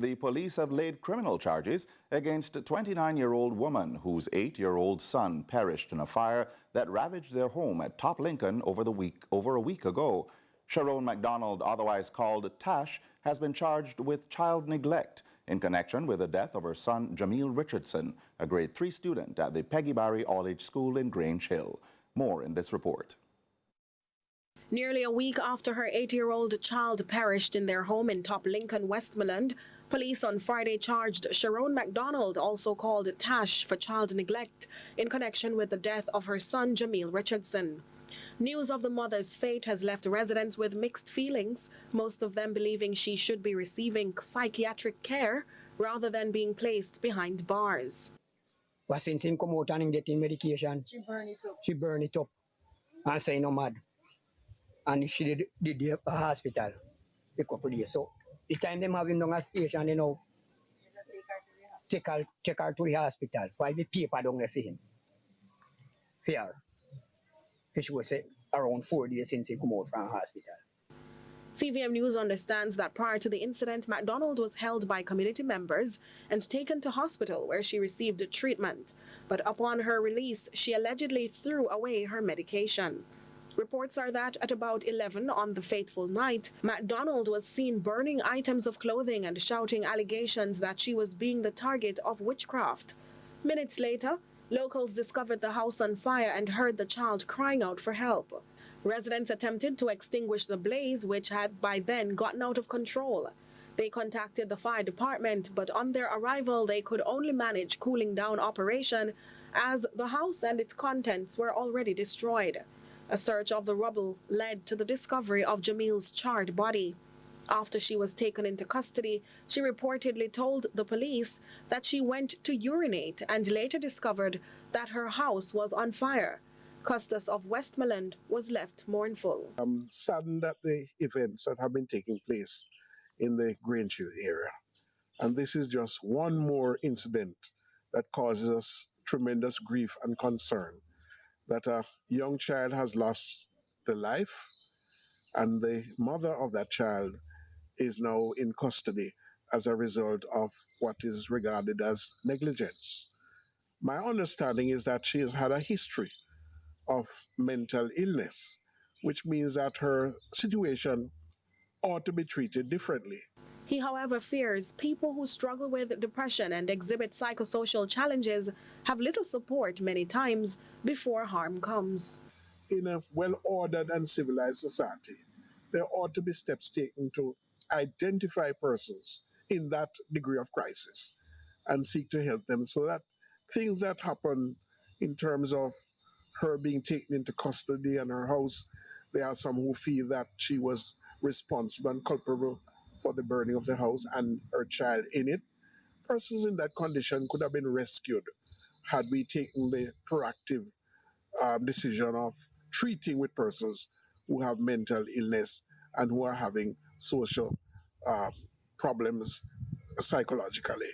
The police have laid criminal charges against a 29-year-old woman whose 8-year-old son perished in a fire that ravaged their home at Top Lincoln over a week ago. Sherone McDonald, otherwise called Tash, has been charged with child neglect in connection with the death of her son Jahmiel Richardson, a grade 3 student at the Peggy All-Age School in Grange Hill. More in this report. Nearly a week after her 8-year-old child perished in their home in Top Lincoln, Westmoreland, police on Friday charged Sherone McDonald, also called Tash, for child neglect in connection with the death of her son Jahmiel Richardson. News of the mother's fate has left residents with mixed feelings, most of them believing she should be receiving psychiatric care rather than being placed behind bars. But since him come out and getting medication, she burn it up and say no mad. And she did the hospital a couple days. So the time them having down a station, you know, take her to the hospital. Why the paper down there for him? Here. She was around 4 days since he come out from the hospital. CVM News understands that prior to the incident, McDonald was held by community members and taken to hospital where she received treatment. But upon her release, she allegedly threw away her medication. Reports are that at about 11 on the fateful night, McDonald was seen burning items of clothing and shouting allegations that she was being the target of witchcraft. Minutes later, locals discovered the house on fire and heard the child crying out for help. Residents attempted to extinguish the blaze, which had by then gotten out of control. They contacted the fire department, but on their arrival, they could only manage cooling down operation as the house and its contents were already destroyed. A search of the rubble led to the discovery of Jahmiel's charred body. After she was taken into custody, she reportedly told the police that she went to urinate and later discovered that her house was on fire. Custis of Westmoreland was left mournful. I'm saddened at the events that have been taking place in the Grange Hill area. And this is just one more incident that causes us tremendous grief and concern, that a young child has lost their life and the mother of that child is now in custody as a result of what is regarded as negligence. My understanding is that she has had a history of mental illness, which means that her situation ought to be treated differently. He, however, fears people who struggle with depression and exhibit psychosocial challenges have little support many times before harm comes. In a well-ordered and civilized society, there ought to be steps taken to identify persons in that degree of crisis and seek to help them so that things that happen in terms of her being taken into custody and her house, there are some who feel that she was responsible and culpable for the burning of the house and her child in it. Persons in that condition could have been rescued had we taken the proactive decision of treating with persons who have mental illness and who are having social problems psychologically.